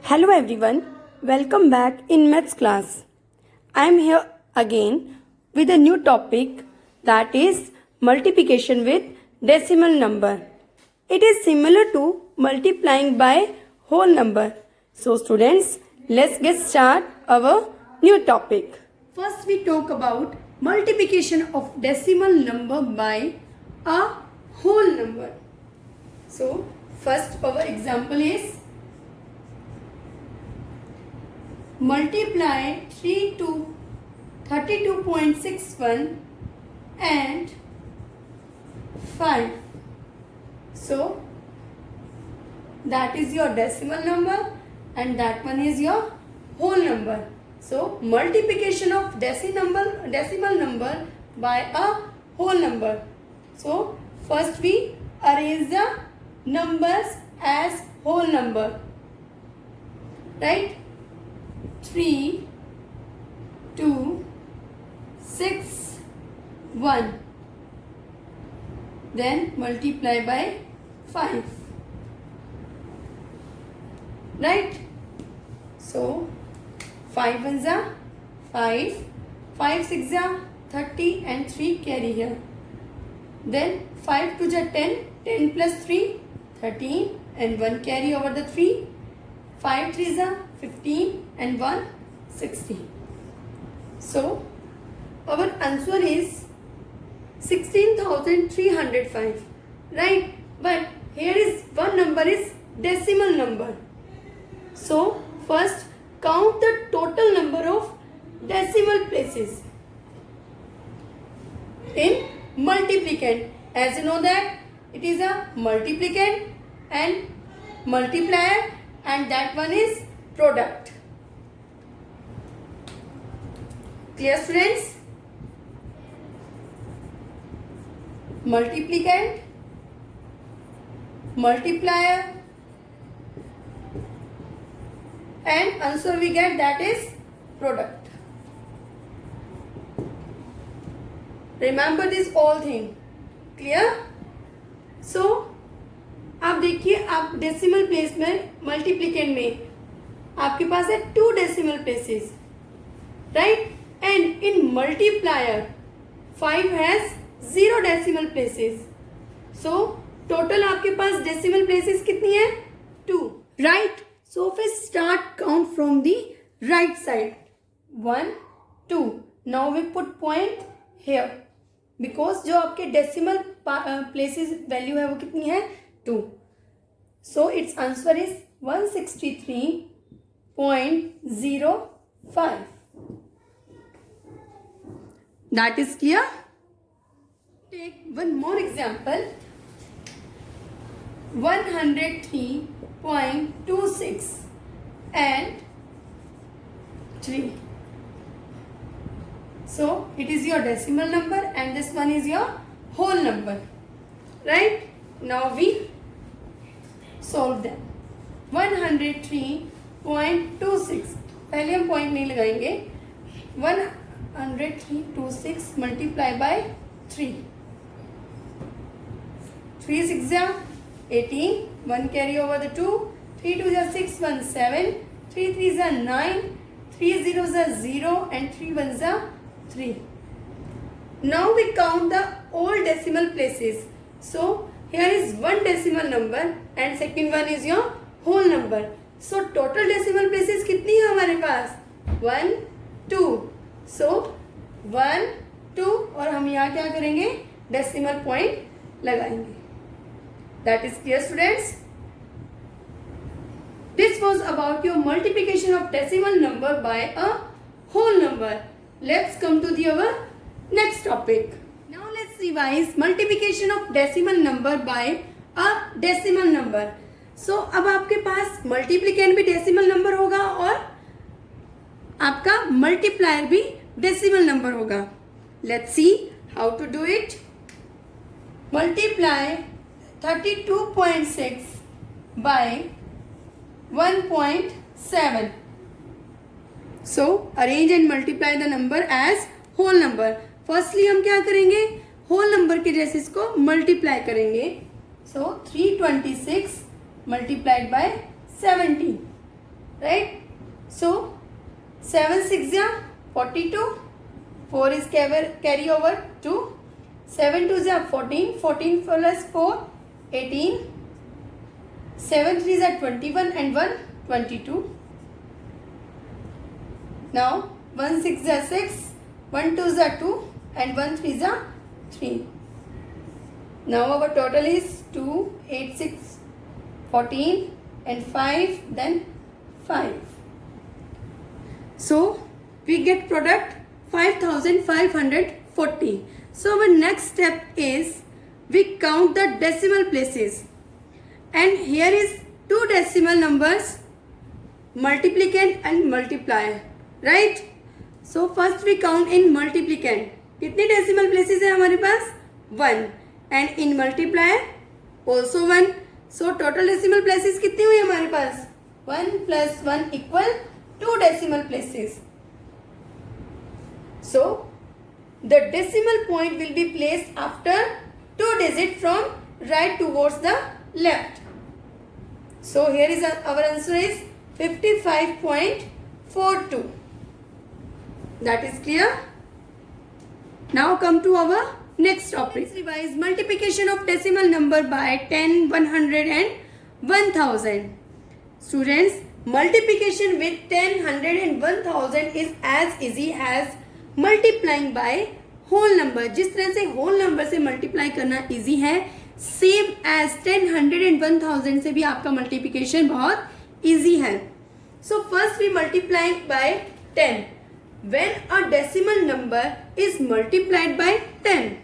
Hello everyone, welcome back in maths class. I am here again with a new topic, that is multiplication with decimal number. It is similar to multiplying by whole number. So students, let's get started our new topic. First we talk about multiplication of decimal number by a whole number. So first our example is multiply 3 to 32.61 and 5. So that is your decimal number and that one is your whole number. So multiplication of decimal number by a whole number. So first we arrange the numbers as whole number, right? 3, 2, 6, 1. Then multiply by 5. Right? So 5 ones are 5, 5 6 are 30 and 3 carry here. Then 5 2 are 10, 10 plus 3, 13 and 1 carry over the 3. 5 3s are 15 and 1 16. So our answer is 16,305, right? But here is one number is decimal number. So first count the total number of decimal places in multiplicand. As you know that it is a multiplicand and multiplier, and that one is product. Clear students? Multiplicand, multiplier, and answer we get that is product. Remember this all thing. Clear? So आप देखिए, आप decimal place में मल्टीप्लिकेंड में आपके पास है 2 decimal places, right? And in multiplier 5 has 0 decimal places. So total आपके पास decimal places कितनी है? 2, राइट? सो फिर start count from the right side. 1 2. Now we put point here because जो आपके डेसिमल प्लेसेस वैल्यू है वो कितनी है? 2. So its answer is 163.05. That is clear? Take one more example. 103.26 and 3. So it is your decimal number and this one is your whole number, right? Now we solve them. 103.26. पहले हम point नहीं लगाएंगे. 103.26 multiply by 3. 3 6 18. 1 carry over the 2. 3 2 6 1 7. 3 3 9. 3 0 0 and 3 1 3. Now we count the all decimal places. So here is one decimal number and second one is your whole number. So total decimal places कितनी है हमारे पास? 1 2. So 1 2 और हम यहाँ क्या करेंगे? Decimal point लगाएंगे. That is clear students? This was about your multiplication of decimal number by a whole number. Let's come to our next topic. Now let's revise multiplication of decimal number by a decimal number. So अब आपके पास multiplicand भी decimal number होगा और आपका multiplier भी decimal number होगा. Let's see how to do it. Multiply 32.6 by 1.7. So arrange and multiply the number as whole number. Firstly हम क्या करेंगे? होल नंबर के जैसे इसको मल्टीप्लाई करेंगे. So 326 multiplied by 70. right? So 7 6 ja 42, 4 is carry over 2, 7 2 ja 14, 14 plus 4 18, 7 3 ja 21 and 1 22. Now 1 6 ja 6, 1 2 ja 2 and 1 3 ja 3. Now our total is 2 8 6 14 and 5, then 5. So we get product 5540. So our next step is we count the decimal places, and here is two decimal numbers, multiplicand and multiplier, right? So first we count in multiplicand. कितने decimal places है हमारे पास? 1. And in multiplier also 1. So total decimal places कितनी हुई हमारे पास? 1 plus 1 equal 2 decimal places. So the decimal point will be placed after 2 digits from right towards the left. So here is our answer is 55.42. That is clear. Now come to our next topic. Let's revise multiplication of decimal number by 10, 100 and 1000. Students, multiplication with 10, 100 and 1000 is as easy as multiplying by whole number. जिस तरह से whole number से multiply करना easy है, same as 10, 100 and 1000 से भी आपका multiplication बहुत easy है. So first we multiply by 10. When a decimal number is multiplied by 10,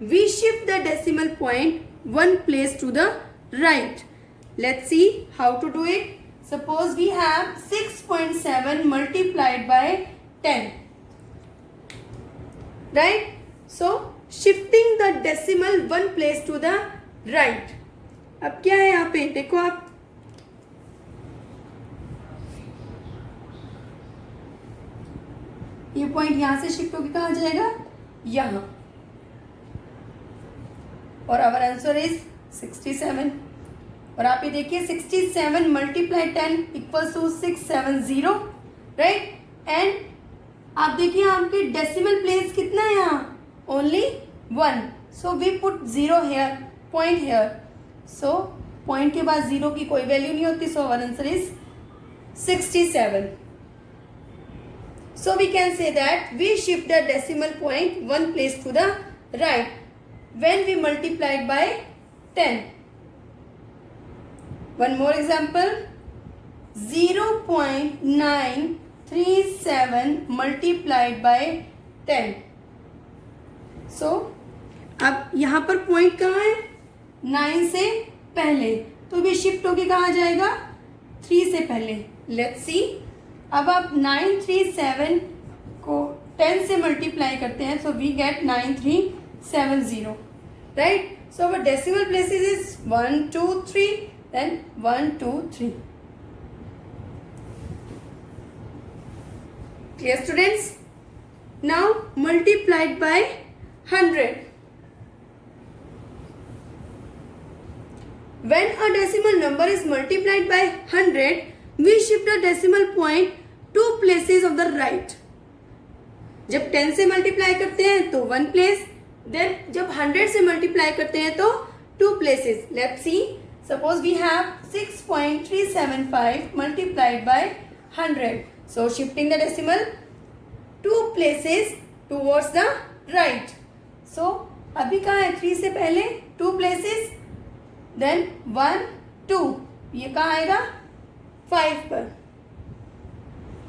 we shift the decimal point one place to the right. Let's see how to do it. Suppose we have 6.7 multiplied by 10. Right? So shifting the decimal one place to the right. अब क्या है यहाँ पे देखो आप, ये point यहां से शिफ्ट होकर कहाँ जाएगा? यहाँ. और आवर आंसर इज 67. और आप ये देखिए 67 multiply 10 equals to 670, right. And आप देखिए आपके डेसिमल प्लेस कितना है यहाँ? Only 1. So we put 0 here, point here. So point के बाद 0 की कोई वैल्यू नहीं होती. So our answer is 67. So we can say that we shift the decimal point one place to the right when we multiplied by 10. One more example, 0.937 multiplied by 10. So अब यहाँ पर point कहाँ है? 9 से पहले, तो भी शिफ्ट होके कहाँ जाएगा? 3 से पहले. Let's see. अब आप 937 को 10 से मल्टीप्लाई करते हैं, so we get 9370, right. So our decimal places is 1 2 3, then 1 2 3. Clear students? Now multiplied by 100. When a decimal number is multiplied by 100, we shift the decimal point 2 places of the right. जब 10 से multiply करते हैं तो 1 place, then जब 100 से multiply करते हैं तो 2 places. Let's see. Suppose we have 6.375 multiplied by 100. So shifting the decimal 2 places towards the right. So अभी कहाँ है? 3 से पहले 2 प्लेसेस, देन 1 2, ये कहाँ आएगा? 5 पर.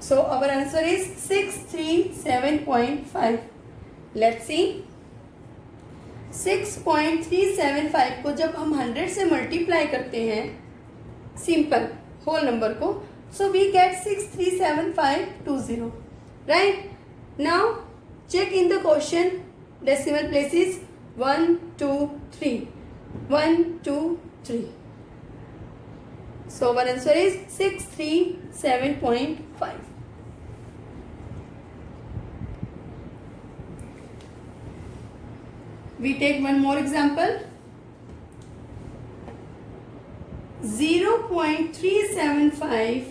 So our answer is 637.5. Let's see. 6.375 को जब हम 100 से मल्टीप्लाई करते हैं, सिंपल होल नंबर को, so we get 637,520. Right? Now check in the question decimal places 1 2 3, 1 2 3. So our answer is 637.5. We take one more example. 0.375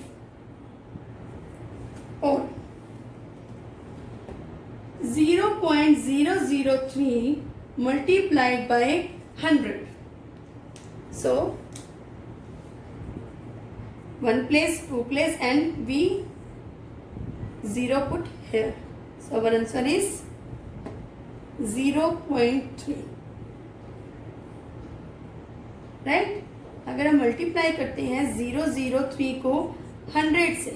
003 multiplied by 100. So 1 place, 2 place, and we 0 put here. So our answer is 0.3. Right? अगर हम multiply करते हैं 003 को 100 से,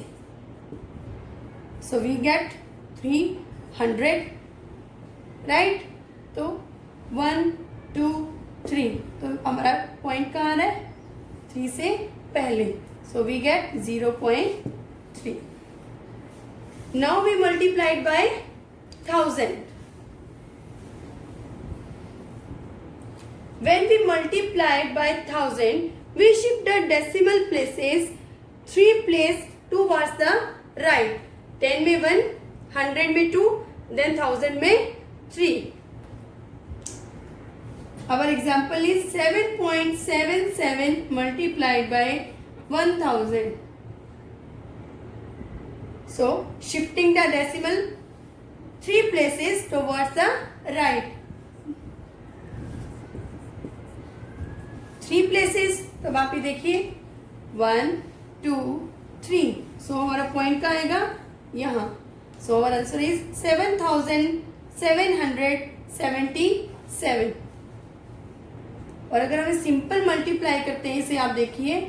सो we gate 300. Right? तो 1 2 3, तो हमारा point कहाँ है? 3 से पहले. So we get 0.3. Now we multiplied by 1000. When we multiplied by 1000, we shift the decimal places 3 place towards the right. 10 में 1, 100 में 2, then 1000 में 3. Our example is 7.77 multiplied by 1000. So, shifting the decimal 3 places towards the right. 3 places, तो आप ये देखिए 1 2 3. सो हमारा point कहाँ आएगा? यहाँ. So our answer is 7777. और अगर हम सिंपल मल्टीप्लाई करते हैं इसे, आप देखिए,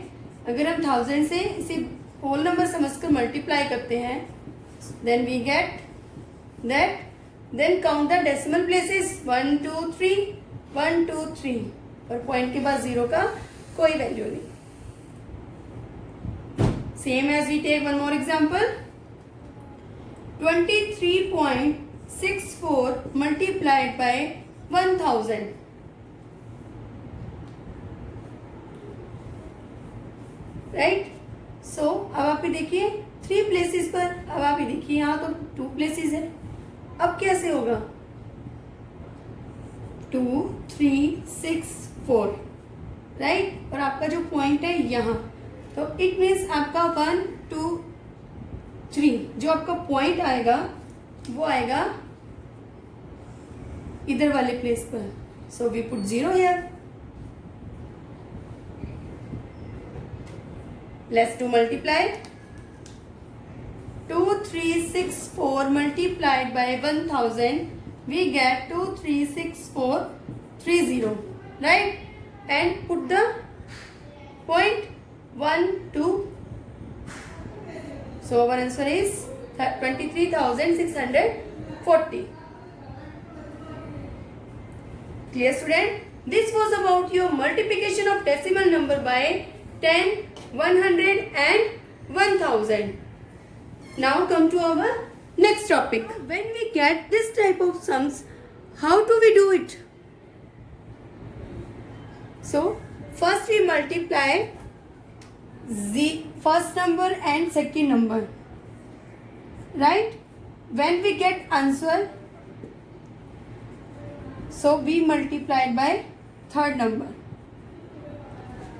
अगर हम 1000 से इसे होल नंबर समझकर मल्टीप्लाई करते हैं, then we get that. Then count the decimal places 1 2 3 1 2 3, और पॉइंट के बाद 0 का कोई वैल्यू नहीं. Same as we take one more example. 23.64 multiplied by 1000. Right? So अब आप ये देखिए 3 प्लेसेस पर, अब आप ये देखिए यहाँ तो 2 प्लेसेस है. अब कैसे होगा? 2 3 6 4. राइट? और आपका जो पॉइंट है यहाँ, तो इट मीन्स आपका 1 2 3 जो आपका पॉइंट आएगा वो आएगा इधर वाले प्लेस पर. So we put 0 here. Let's to multiply. 2364 multiplied by 1000, we get 236,430. Right? And put the point 1 2. So our answer is 23,640. Clear, student? This was about your multiplication of decimal number by 10, 100 and 1000. Now come to our next topic. When we get this type of sums, how do we do it? So first we multiply the first number and second number. Right? When we get answer, so we multiplied by third number.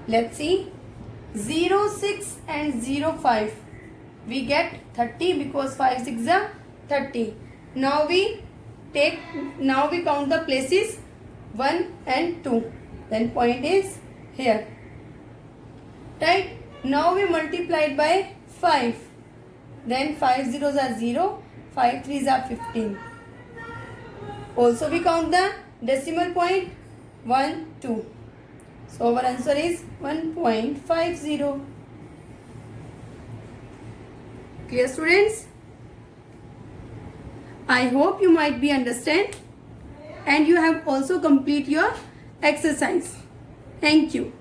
Let's see. 0 6 and 0 5. We get 30 because 5 6 are 30. Now we count the places 1 and 2. Then point is here. Right? Now we multiplied by 5. Then 5 zeros are 0, 5 threes are 15. Also we count the decimal point 1 2. So our answer is 1.50. Clear, students? I hope you might be understand and you have also complete your exercise. Thank you.